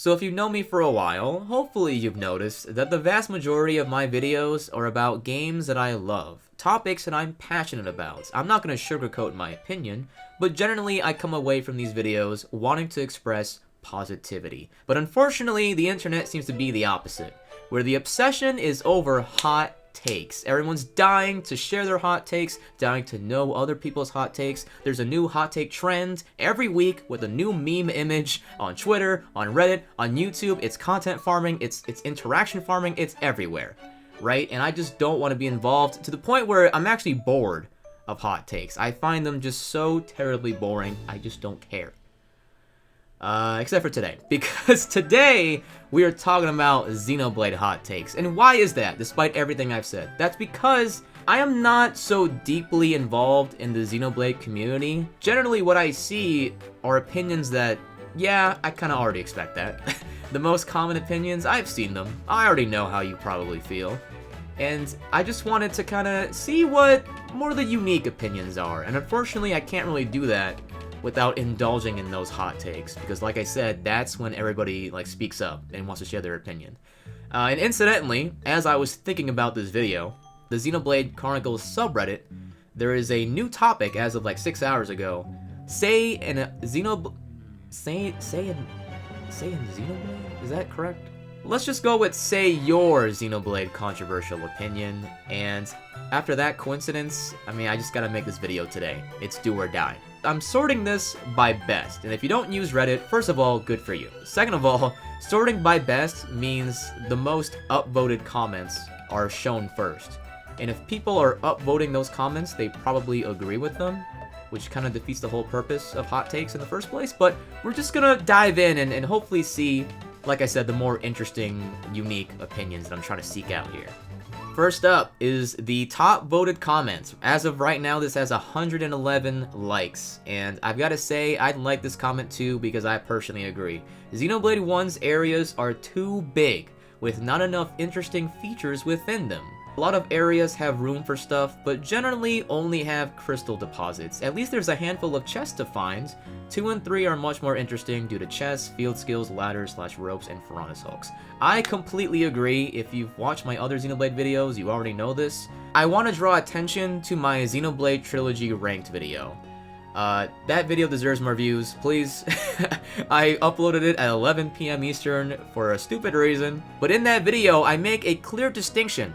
So if you've known me for a while, hopefully you've noticed that the vast majority of my videos are about games that I love, topics that I'm passionate about. I'm not going to sugarcoat my opinion, but generally I come away from these videos wanting to express positivity. But unfortunately, the internet seems to be the opposite, where the obsession is over hot takes. Everyone's dying to share their hot takes, dying to know other people's hot takes. There's a new hot take trend every week with a new meme image on Twitter, on Reddit, on YouTube. It's content farming, it's interaction farming, it's everywhere, right? And I just don't want to be involved to the point where I'm actually bored of hot takes. I find them just so terribly boring, I just don't care. Except for today, because today we are talking about Xenoblade hot takes. And why is that, despite everything I've said? That's because I am not so deeply involved in the Xenoblade community. Generally, what I see are opinions that, yeah, I kind of already expect that. The most common opinions, I've seen them. I already know how you probably feel. And I just wanted to kind of see what more of the unique opinions are. And unfortunately, I can't really do that without indulging in those hot takes, because like I said, that's when everybody speaks up and wants to share their opinion. And incidentally, as I was thinking about this video, the Xenoblade Chronicles subreddit, there is a new topic as of 6 hours ago. Say in Xenoblade, is that correct? Let's just go with say your Xenoblade controversial opinion, and after that coincidence, I just gotta make this video today. It's do or die. I'm sorting this by best, and if you don't use Reddit, first of all, good for you. Second of all, sorting by best means the most upvoted comments are shown first. And if people are upvoting those comments, they probably agree with them, which kind of defeats the whole purpose of hot takes in the first place. But we're just gonna dive in and hopefully see, like I said, the more interesting, unique opinions that I'm trying to seek out here. First up is the top voted comments. As of right now, this has 111 likes, and I've got to say, I'd like this comment too because I personally agree. Xenoblade 1's areas are too big, with not enough interesting features within them. A lot of areas have room for stuff, but generally only have crystal deposits. At least there's a handful of chests to find. 2 and 3 are much more interesting due to chests, field skills, ladders, ropes, and Piranhas hooks. I completely agree. If you've watched my other Xenoblade videos, you already know this. I want to draw attention to my Xenoblade Trilogy ranked video. That video deserves more views, please. I uploaded it at 11 PM Eastern for a stupid reason, but in that video, I make a clear distinction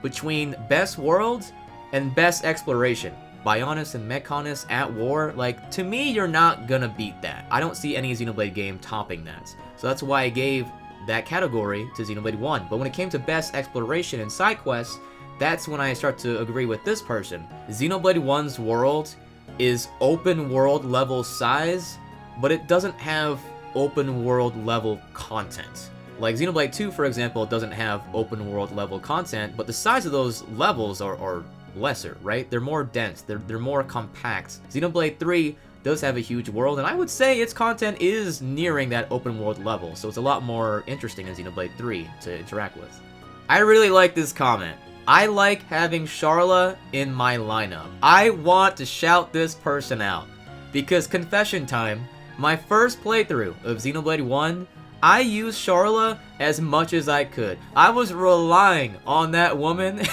between best world and best exploration. Bionis and Mechonis at war, to me, you're not gonna beat that. I don't see any Xenoblade game topping that. So that's why I gave that category to Xenoblade 1. But when it came to best exploration and side quests, that's when I start to agree with this person. Xenoblade 1's world is open world level size, but it doesn't have open world level content. Like Xenoblade 2, for example, doesn't have open world level content, but the size of those levels are lesser, right? They're more dense, they're more compact. Xenoblade 3 does have a huge world, and I would say its content is nearing that open world level, so it's a lot more interesting in Xenoblade 3 to interact with. I really like this comment. I like having Sharla in my lineup. I want to shout this person out, because confession time, my first playthrough of Xenoblade 1, I used Sharla as much as I could. I was relying on that woman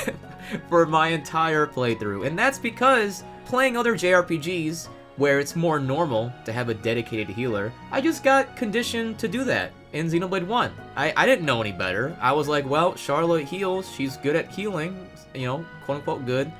for my entire playthrough, and that's because playing other JRPGs where it's more normal to have a dedicated healer, I just got conditioned to do that in Xenoblade 1. I didn't know any better. I was like, well, Sharla heals, she's good at healing, quote unquote good.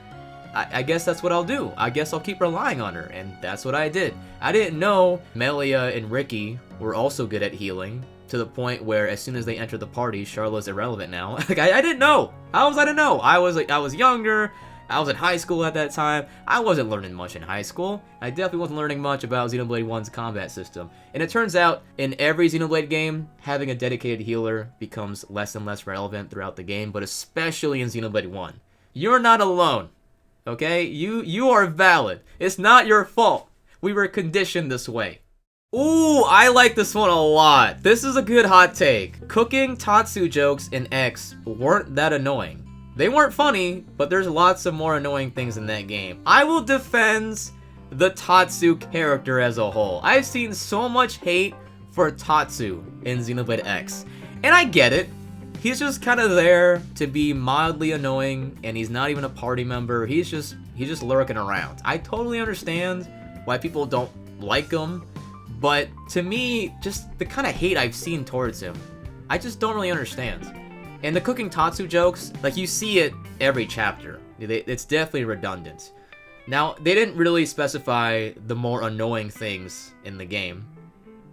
I guess that's what I'll do. I guess I'll keep relying on her, and that's what I did. I didn't know Melia and Ricky were also good at healing, to the point where as soon as they enter the party, Sharla's irrelevant now. I didn't know. How was I to know? I was younger. I was in high school at that time. I wasn't learning much in high school. I definitely wasn't learning much about Xenoblade 1's combat system. And it turns out, in every Xenoblade game, having a dedicated healer becomes less and less relevant throughout the game, but especially in Xenoblade 1. You're not alone, okay? You are valid. It's not your fault. We were conditioned this way. Ooh, I like this one a lot. This is a good hot take. Cooking Tatsu jokes in X weren't that annoying. They weren't funny, but there's lots of more annoying things in that game. I will defend the Tatsu character as a whole. I've seen so much hate for Tatsu in Xenoblade X. And I get it. He's just kind of there to be mildly annoying, and he's not even a party member. He's just lurking around. I totally understand why people don't like him, but to me, just the kind of hate I've seen towards him, I just don't really understand. And the cooking Tatsu jokes, like, you see it every chapter. It's definitely redundant. Now, they didn't really specify the more annoying things in the game,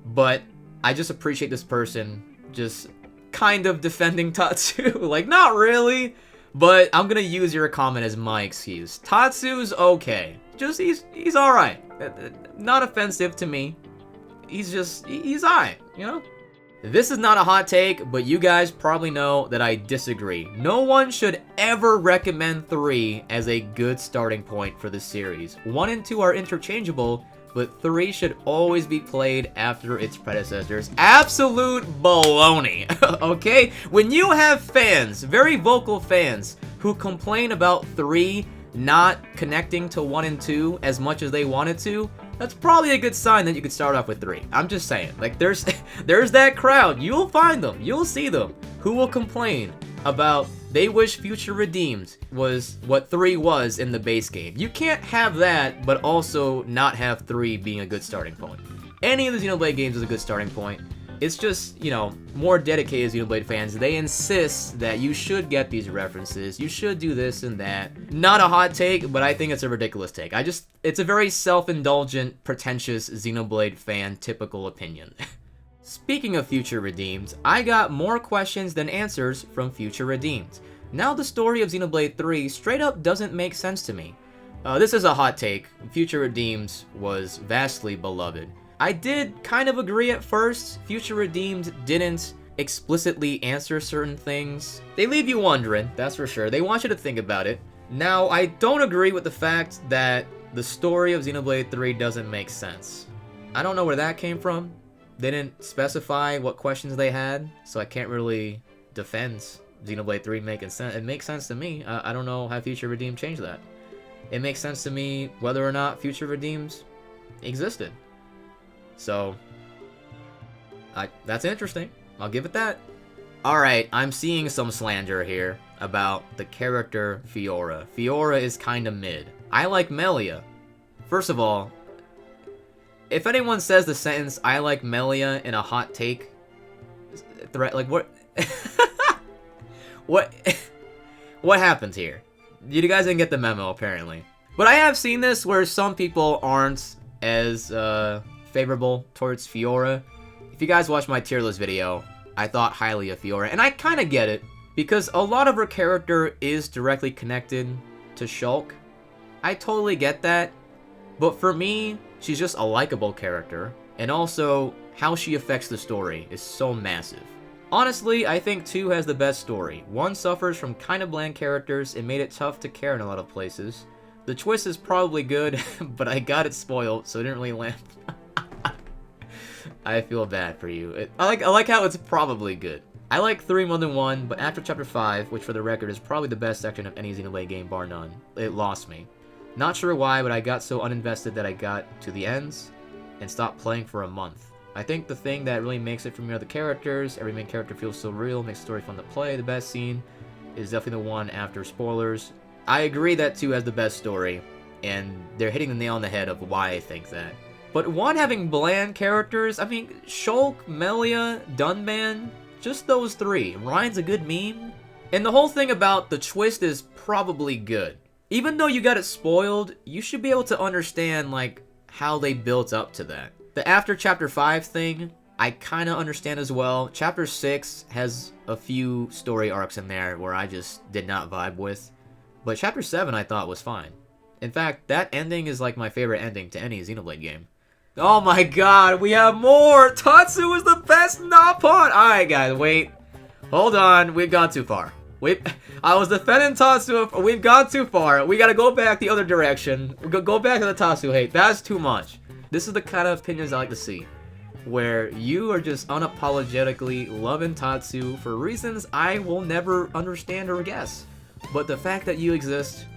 but I just appreciate this person just kind of defending Tatsu. Like, not really, but I'm gonna use your comment as my excuse. Tatsu's okay. Just, he's alright. Not offensive to me. He's alright, you know? This is not a hot take, but you guys probably know that I disagree. No one should ever recommend 3 as a good starting point for the series. 1 and 2 are interchangeable, but 3 should always be played after its predecessors. Absolute baloney, okay? When you have fans, very vocal fans, who complain about 3 not connecting to 1 and 2 as much as they wanted to, that's probably a good sign that you could start off with 3. I'm just saying, like, there's that crowd. You'll find them, you'll see them, who will complain about they wish Future Redeemed was what 3 was in the base game. You can't have that, but also not have 3 being a good starting point. Any of the Xenoblade games is a good starting point. It's just, you know, more dedicated Xenoblade fans, they insist that you should get these references, you should do this and that. Not a hot take, but I think it's a ridiculous take. It's a very self-indulgent, pretentious Xenoblade fan typical opinion. Speaking of Future Redeemed, I got more questions than answers from Future Redeemed. Now the story of Xenoblade 3 straight up doesn't make sense to me. This is a hot take. Future Redeemed was vastly beloved. I did kind of agree at first. Future Redeemed didn't explicitly answer certain things. They leave you wondering, that's for sure. They want you to think about it. Now, I don't agree with the fact that the story of Xenoblade 3 doesn't make sense. I don't know where that came from. They didn't specify what questions they had, so I can't really defend Xenoblade 3 making sense. It makes sense to me. I don't know how Future Redeemed changed that. It makes sense to me whether or not Future Redeemed existed. So, that's interesting. I'll give it that. Alright, I'm seeing some slander here about the character Fiora. Fiora is kinda mid. I like Melia. First of all, if anyone says the sentence, I like Melia in a hot take, like, what? What happened here? You guys didn't get the memo, apparently. But I have seen this where some people aren't as, favorable towards Fiora. If you guys watched my tier list video, I thought highly of Fiora, and I kind of get it, because a lot of her character is directly connected to Shulk. I totally get that, but for me, she's just a likable character, and also, how she affects the story is so massive. Honestly, I think 2 has the best story. 1 suffers from kinda bland characters and made it tough to care in a lot of places. The twist is probably good, but I got it spoiled, so it didn't really land. I feel bad for you. I like how it's probably good. I like 3 more than 1, but after Chapter 5, which for the record is probably the best section of any Xenoblade game bar none, it lost me. Not sure why, but I got so uninvested that I got to the ends and stopped playing for a month. I think the thing that really makes it for me are the characters. Every main character feels so real, makes the story fun to play. The best scene is definitely the one after spoilers. I agree that 2 has the best story, and they're hitting the nail on the head of why I think that. But 1 having bland characters, I mean, Shulk, Melia, Dunban, just those 3. Ryan's a good meme. And the whole thing about the twist is probably good. Even though you got it spoiled, you should be able to understand, like, how they built up to that. The after Chapter 5 thing, I kind of understand as well. Chapter 6 has a few story arcs in there where I just did not vibe with. But Chapter 7 I thought was fine. In fact, that ending is like my favorite ending to any Xenoblade game. Oh my god, we have more! Tatsu is the best Napon! Alright guys, wait. Hold on, we've gone too far. I was defending Tatsu, we've gone too far. We gotta go back the other direction. Go back to the Tatsu hate, that's too much. This is the kind of opinions I like to see. Where you are just unapologetically loving Tatsu for reasons I will never understand or guess. But the fact that you exist,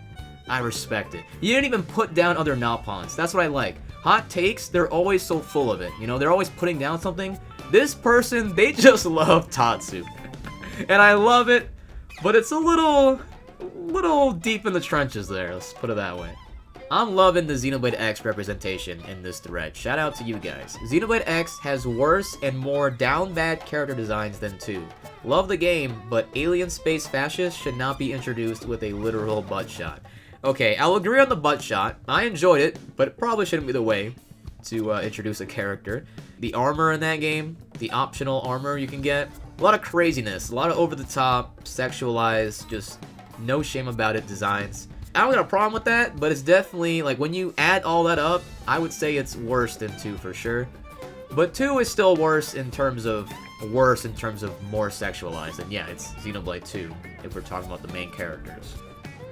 I respect it. You didn't even put down other Napons, that's what I like. hot takes, they're always so full of it. You know, they're always putting down something. This person, they just love Tatsu. And I love it, but it's a little deep in the trenches there, let's put it that way. I'm loving the Xenoblade X representation in this thread. Shout out to you guys. Xenoblade X has worse and more down bad character designs than 2. Love the game, but alien space fascists should not be introduced with a literal butt shot. Okay, I'll agree on the butt shot. I enjoyed it, but it probably shouldn't be the way to introduce a character. The armor in that game, the optional armor you can get, a lot of craziness, a lot of over-the-top, sexualized, just no shame about it designs. I don't got a problem with that, but it's definitely, like, when you add all that up, I would say it's worse than 2 for sure. But 2 is still worse in terms of more sexualized, and yeah, it's Xenoblade 2, if we're talking about the main characters.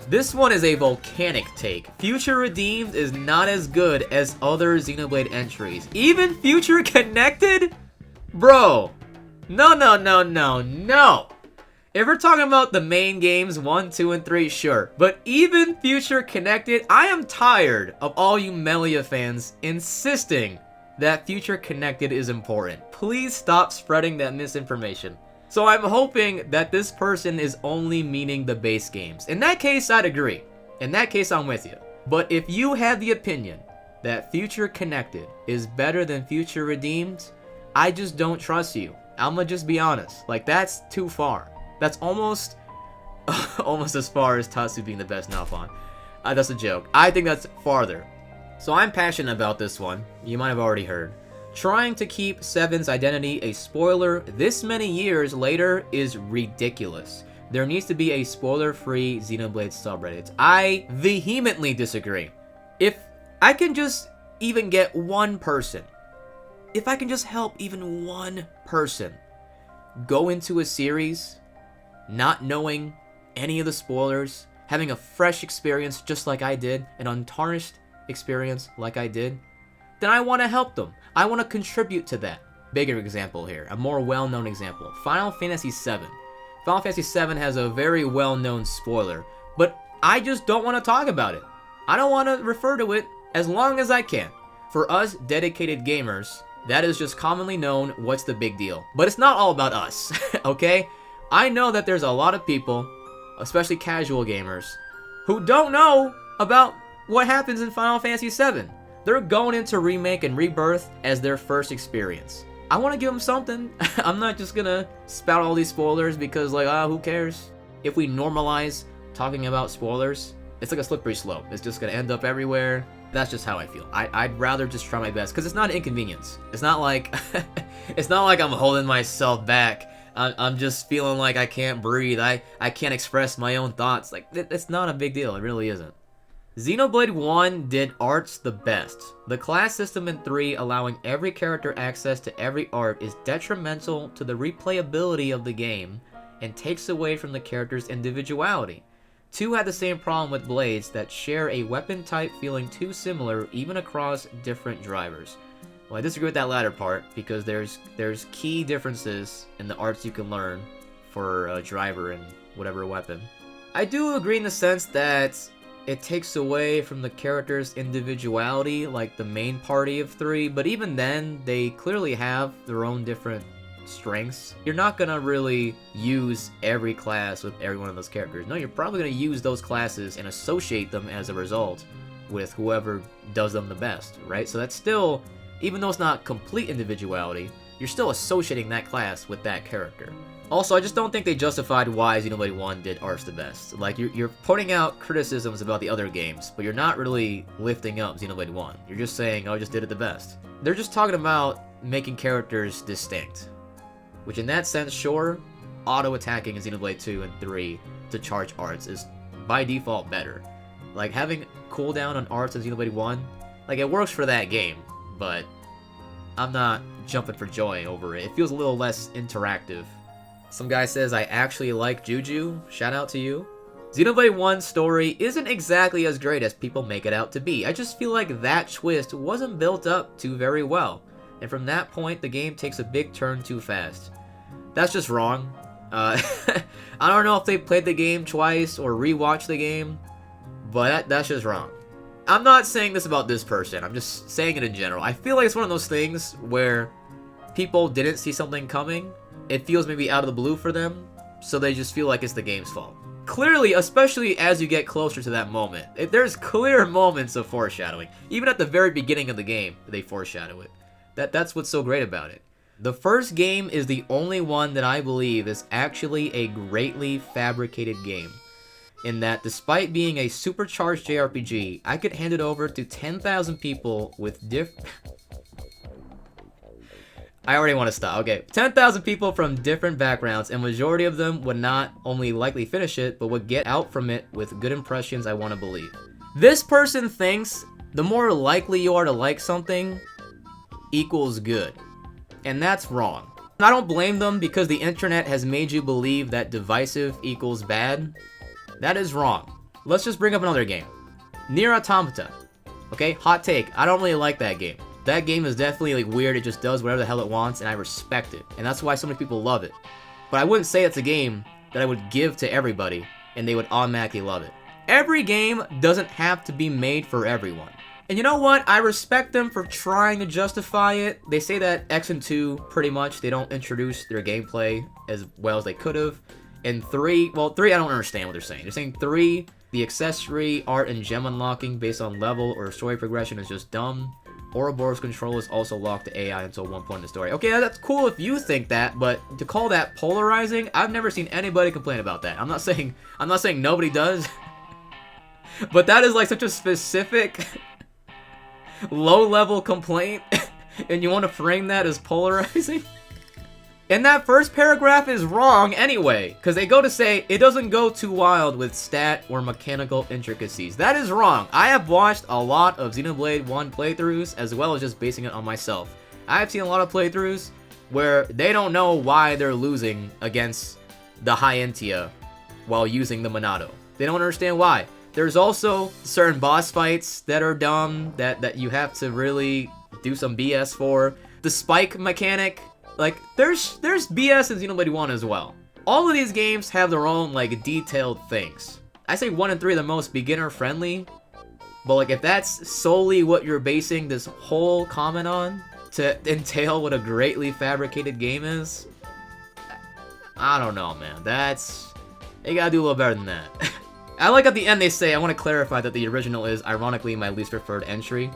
This one is a volcanic take. Future Redeemed is not as good as other Xenoblade entries. Even Future Connected? Bro. No. If we're talking about the main games, 1, 2, and 3, sure. But even Future Connected, I am tired of all you Melia fans insisting that Future Connected is important. Please stop spreading that misinformation. So I'm hoping that this person is only meaning the base games. In that case, I'd agree. In that case, I'm with you. But if you have the opinion that Future Connected is better than Future Redeemed, I just don't trust you. I'ma just be honest. Like, that's too far. That's almost as far as Tatsu being the best Nalfon. That's a joke. I think that's farther. So I'm passionate about this one. You might have already heard. Trying to keep 7's identity a spoiler this many years later is ridiculous. There needs to be a spoiler-free Xenoblade subreddit. I vehemently disagree. If I can just even get one person, if I can just help even one person go into a series not knowing any of the spoilers, having a fresh experience just like I did, an untarnished experience like I did, then I want to help them. I want to contribute to that. Bigger example here, a more well-known example, Final Fantasy VII. Final Fantasy VII has a very well-known spoiler, but I just don't want to talk about it. I don't want to refer to it as long as I can. For us dedicated gamers, that is just commonly known what's the big deal. But it's not all about us, okay? I know that there's a lot of people, especially casual gamers, who don't know about what happens in Final Fantasy VII. They're going into Remake and Rebirth as their first experience. I want to give them something. I'm not just gonna spout all these spoilers because, like, who cares? If we normalize talking about spoilers, it's like a slippery slope. It's just gonna end up everywhere. That's just how I feel. I'd rather just try my best because it's not an inconvenience. It's not like it's not like I'm holding myself back. I'm just feeling like I can't breathe. I can't express my own thoughts. Like, it's not a big deal. It really isn't. Xenoblade 1 did arts the best. The class system in 3 allowing every character access to every art is detrimental to the replayability of the game and takes away from the character's individuality. 2 had the same problem with blades that share a weapon type feeling too similar even across different drivers. Well, I disagree with that latter part because there's key differences in the arts you can learn for a driver and whatever weapon. I do agree in the sense that it takes away from the character's individuality, like the main party of 3, but even then, they clearly have their own different strengths. You're not gonna really use every class with every one of those characters. No, you're probably gonna use those classes and associate them as a result with whoever does them the best, right? So that's still, even though it's not complete individuality, you're still associating that class with that character. Also, I just don't think they justified why Xenoblade 1 did arts the best. Like, you're pointing out criticisms about the other games, but you're not really lifting up Xenoblade 1. You're just saying, oh, I just did it the best. They're just talking about making characters distinct. Which in that sense, sure, auto-attacking in Xenoblade 2 and 3 to charge arts is by default better. Like, having cooldown on arts in Xenoblade 1, like, it works for that game, but I'm not jumping for joy over it. It feels a little less interactive. Some guy says, I actually like Juju. Shout out to you. Xenoblade 1's story isn't exactly as great as people make it out to be. I just feel like that twist wasn't built up to very well. And from that point, the game takes a big turn too fast. That's just wrong. I don't know if they played the game twice or rewatched the game, but that's just wrong. I'm not saying this about this person, I'm just saying it in general. I feel like it's one of those things where people didn't see something coming. It feels maybe out of the blue for them, so they just feel like it's the game's fault. Clearly, especially as you get closer to that moment, there's clear moments of foreshadowing. Even at the very beginning of the game, they foreshadow it. That's what's so great about it. The first game is the only one that I believe is actually a greatly fabricated game. In that, despite being a supercharged JRPG, I could hand it over to 10,000 people with I already want to stop. Okay, 10,000 people from different backgrounds, and majority of them would not only likely finish it, but would get out from it with good impressions, I want to believe. This person thinks the more likely you are to like something equals good. And that's wrong. I don't blame them because the internet has made you believe that divisive equals bad. That is wrong. Let's just bring up another game. Nier Automata. Okay, hot take. I don't really like that game. That game is definitely like weird. It just does whatever the hell it wants, and I respect it. And that's why so many people love it. But I wouldn't say it's a game that I would give to everybody, and they would automatically love it. Every game doesn't have to be made for everyone. And you know what? I respect them for trying to justify it. They say that X and 2, pretty much, they don't introduce their gameplay as well as they could have. And 3, well, 3, I don't understand what they're saying. They're saying 3, the accessory, art, and gem unlocking based on level or story progression is just dumb. Ouroboros control is also locked to AI until one point in the story. Okay, that's cool if you think that, but to call that polarizing, I've never seen anybody complain about that. I'm not saying nobody does. But that is like such a specific low-level complaint, and you want to frame that as polarizing? And that first paragraph is wrong anyway, because they go to say, it doesn't go too wild with stat or mechanical intricacies. That is wrong. I have watched a lot of Xenoblade 1 playthroughs, as well as just basing it on myself. I have seen a lot of playthroughs where they don't know why they're losing against the Hyentia while using the Monado. They don't understand why. There's also certain boss fights that are dumb, that you have to really do some BS for. The spike mechanic, like, there's BS in Xenoblade 1 as well. All of these games have their own, like, detailed things. I say 1 and 3 are the most beginner-friendly, but, like, if that's solely what you're basing this whole comment on to entail what a greatly fabricated game is, I don't know, man. They gotta do a little better than that. I like at the end they say, I want to clarify that the original is, ironically, my least preferred entry.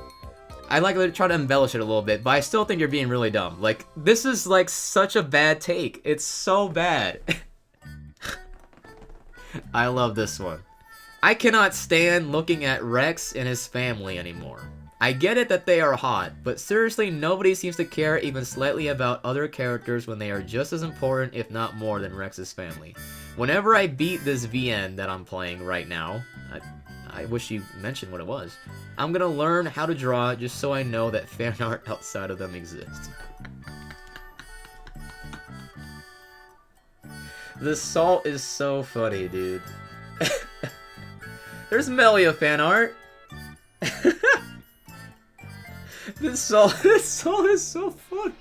I like to try to embellish it a little bit, but I still think you're being really dumb. Like, this is, like, such a bad take. It's so bad. I love this one. I cannot stand looking at Rex and his family anymore. I get it that they are hot, but seriously, nobody seems to care even slightly about other characters when they are just as important, if not more, than Rex's family. Whenever I beat this VN that I'm playing right now, I wish you mentioned what it was, I'm gonna learn how to draw just so I know that fan art outside of them exists. The salt is so funny, dude. There's Melia fan art. This salt is so funny.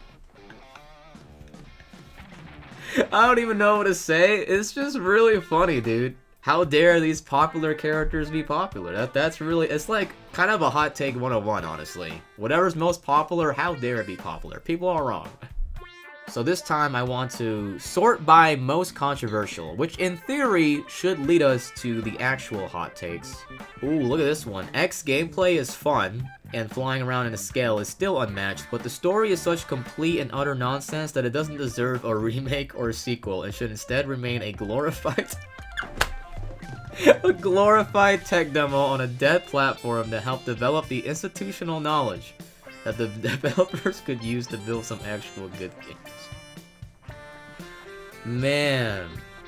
I don't even know what to say. It's just really funny, dude. How dare these popular characters be popular? That's really, it's like kind of a hot take 101, honestly. Whatever's most popular, how dare it be popular? People are wrong. So this time I want to sort by most controversial, which in theory should lead us to the actual hot takes. Ooh, look at this one. X gameplay is fun, and flying around in a scale is still unmatched, but the story is such complete and utter nonsense that it doesn't deserve a remake or a sequel, and should instead remain a glorified a glorified tech demo on a dead platform to help develop the institutional knowledge that the developers could use to build some actual good games. Man,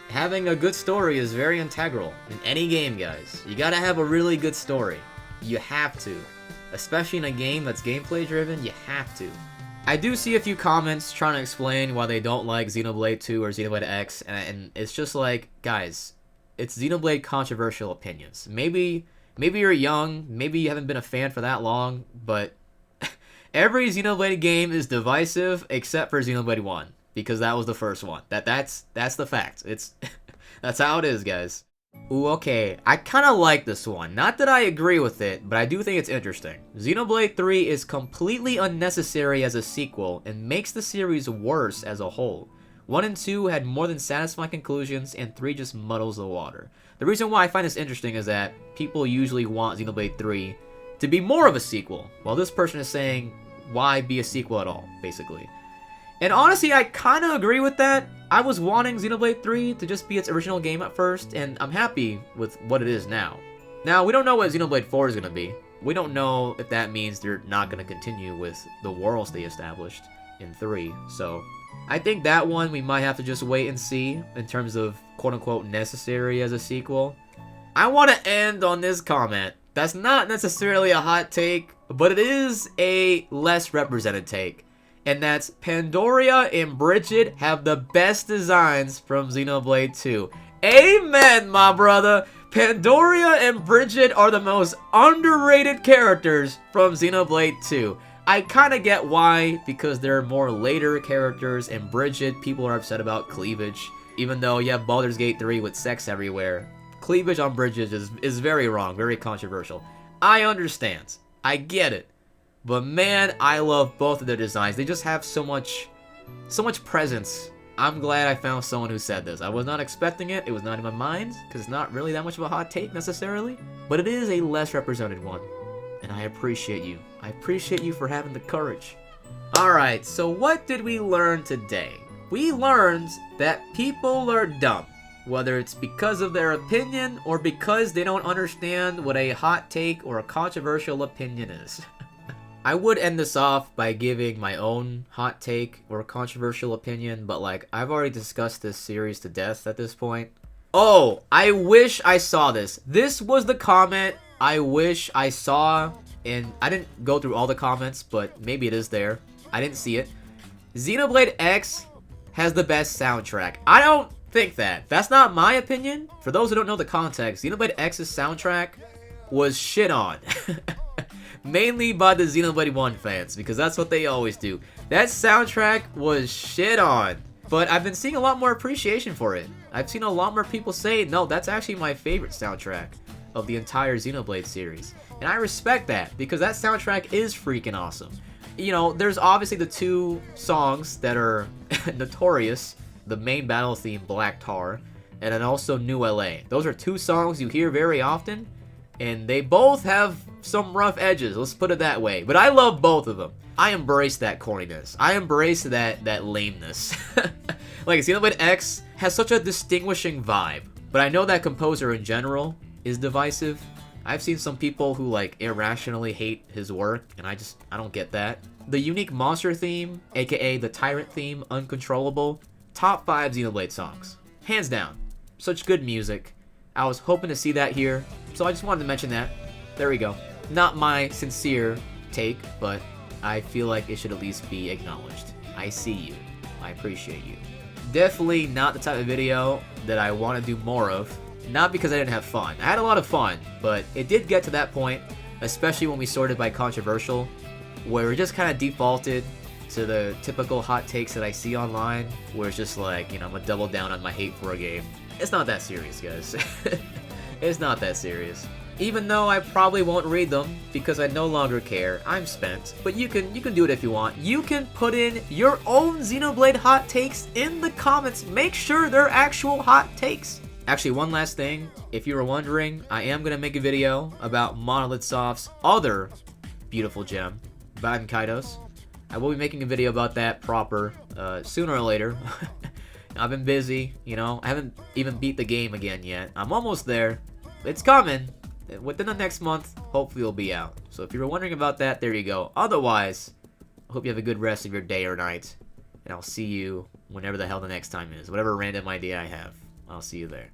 having a good story is very integral in any game, guys. You gotta have a really good story. You have to. Especially in a game that's gameplay driven, you have to. I do see a few comments trying to explain why they don't like Xenoblade 2 or Xenoblade X, and it's just like, guys, it's Xenoblade controversial opinions. Maybe you're young, maybe you haven't been a fan for that long, but every Xenoblade game is divisive except for Xenoblade 1, because that was the first one. That's the fact. That's how it is, guys. Ooh, okay, I kinda like this one. Not that I agree with it, but I do think it's interesting. Xenoblade 3 is completely unnecessary as a sequel, and makes the series worse as a whole. 1 and 2 had more than satisfying conclusions, and 3 just muddles the water. The reason why I find this interesting is that people usually want Xenoblade 3 to be more of a sequel, while this person is saying, why be a sequel at all, basically. And honestly, I kind of agree with that. I was wanting Xenoblade 3 to just be its original game at first, and I'm happy with what it is now. Now, we don't know what Xenoblade 4 is going to be. We don't know if that means they're not going to continue with the worlds they established in 3, so I think that one we might have to just wait and see in terms of quote-unquote necessary as a sequel. I want to end on this comment. That's not necessarily a hot take, but it is a less represented take. And that's Pandoria and Bridget have the best designs from Xenoblade 2. Amen, my brother! Pandoria and Bridget are the most underrated characters from Xenoblade 2. I kind of get why, because they're more later characters, and Bridget, people are upset about cleavage. Even though you have Baldur's Gate 3 with sex everywhere, cleavage on Bridget is very wrong, very controversial. I understand. I get it. But man, I love both of their designs. They just have so much presence. I'm glad I found someone who said this. I was not expecting it. It was not in my mind, because it's not really that much of a hot take necessarily. But it is a less represented one. And I appreciate you. I appreciate you for having the courage. Alright, so what did we learn today? We learned that people are dumb. Whether it's because of their opinion or because they don't understand what a hot take or a controversial opinion is. I would end this off by giving my own hot take or controversial opinion, but like, I've already discussed this series to death at this point. Oh, I wish I saw this. This was the comment I wish I saw, and I didn't go through all the comments, but maybe it is there. I didn't see it. Xenoblade X has the best soundtrack. I don't think that. That's not my opinion. For those who don't know the context, Xenoblade X's soundtrack was shit on. Mainly by the Xenoblade 1 fans, because that's what they always do. That soundtrack was shit on. But I've been seeing a lot more appreciation for it. I've seen a lot more people say, no, that's actually my favorite soundtrack of the entire Xenoblade series. And I respect that, because that soundtrack is freaking awesome. You know, there's obviously the 2 songs that are notorious. The main battle theme, Black Tar, and then also New LA. Those are 2 songs you hear very often, and they both have some rough edges, let's put it that way. But I love both of them. I embrace that corniness. I embrace that lameness. Like, Xenoblade X has such a distinguishing vibe, but I know that composer in general is divisive. I've seen some people who like irrationally hate his work, and I don't get that. The unique monster theme, aka the tyrant theme, Uncontrollable, top 5 Xenoblade songs. Hands down. Such good music. I was hoping to see that here, so I just wanted to mention that. There we go. Not my sincere take, but I feel like it should at least be acknowledged. I see you. I appreciate you. Definitely not the type of video that I want to do more of. Not because I didn't have fun. I had a lot of fun, but it did get to that point, especially when we sorted by controversial, where it just kind of defaulted to the typical hot takes that I see online, where it's just like, you know, I'm gonna double down on my hate for a game. It's not that serious, guys. It's not that serious. Even though I probably won't read them, because I no longer care. I'm spent. But you can do it if you want. You can put in your own Xenoblade hot takes in the comments. Make sure they're actual hot takes. Actually, one last thing. If you were wondering, I am going to make a video about Monolith Soft's other beautiful gem, Baten Kaitos. I will be making a video about that proper sooner or later. I've been busy, you know. I haven't even beat the game again yet. I'm almost there. It's coming. Within the next month, hopefully it'll be out. So if you were wondering about that, there you go. Otherwise, I hope you have a good rest of your day or night. And I'll see you whenever the hell the next time is. Whatever random idea I have, I'll see you there.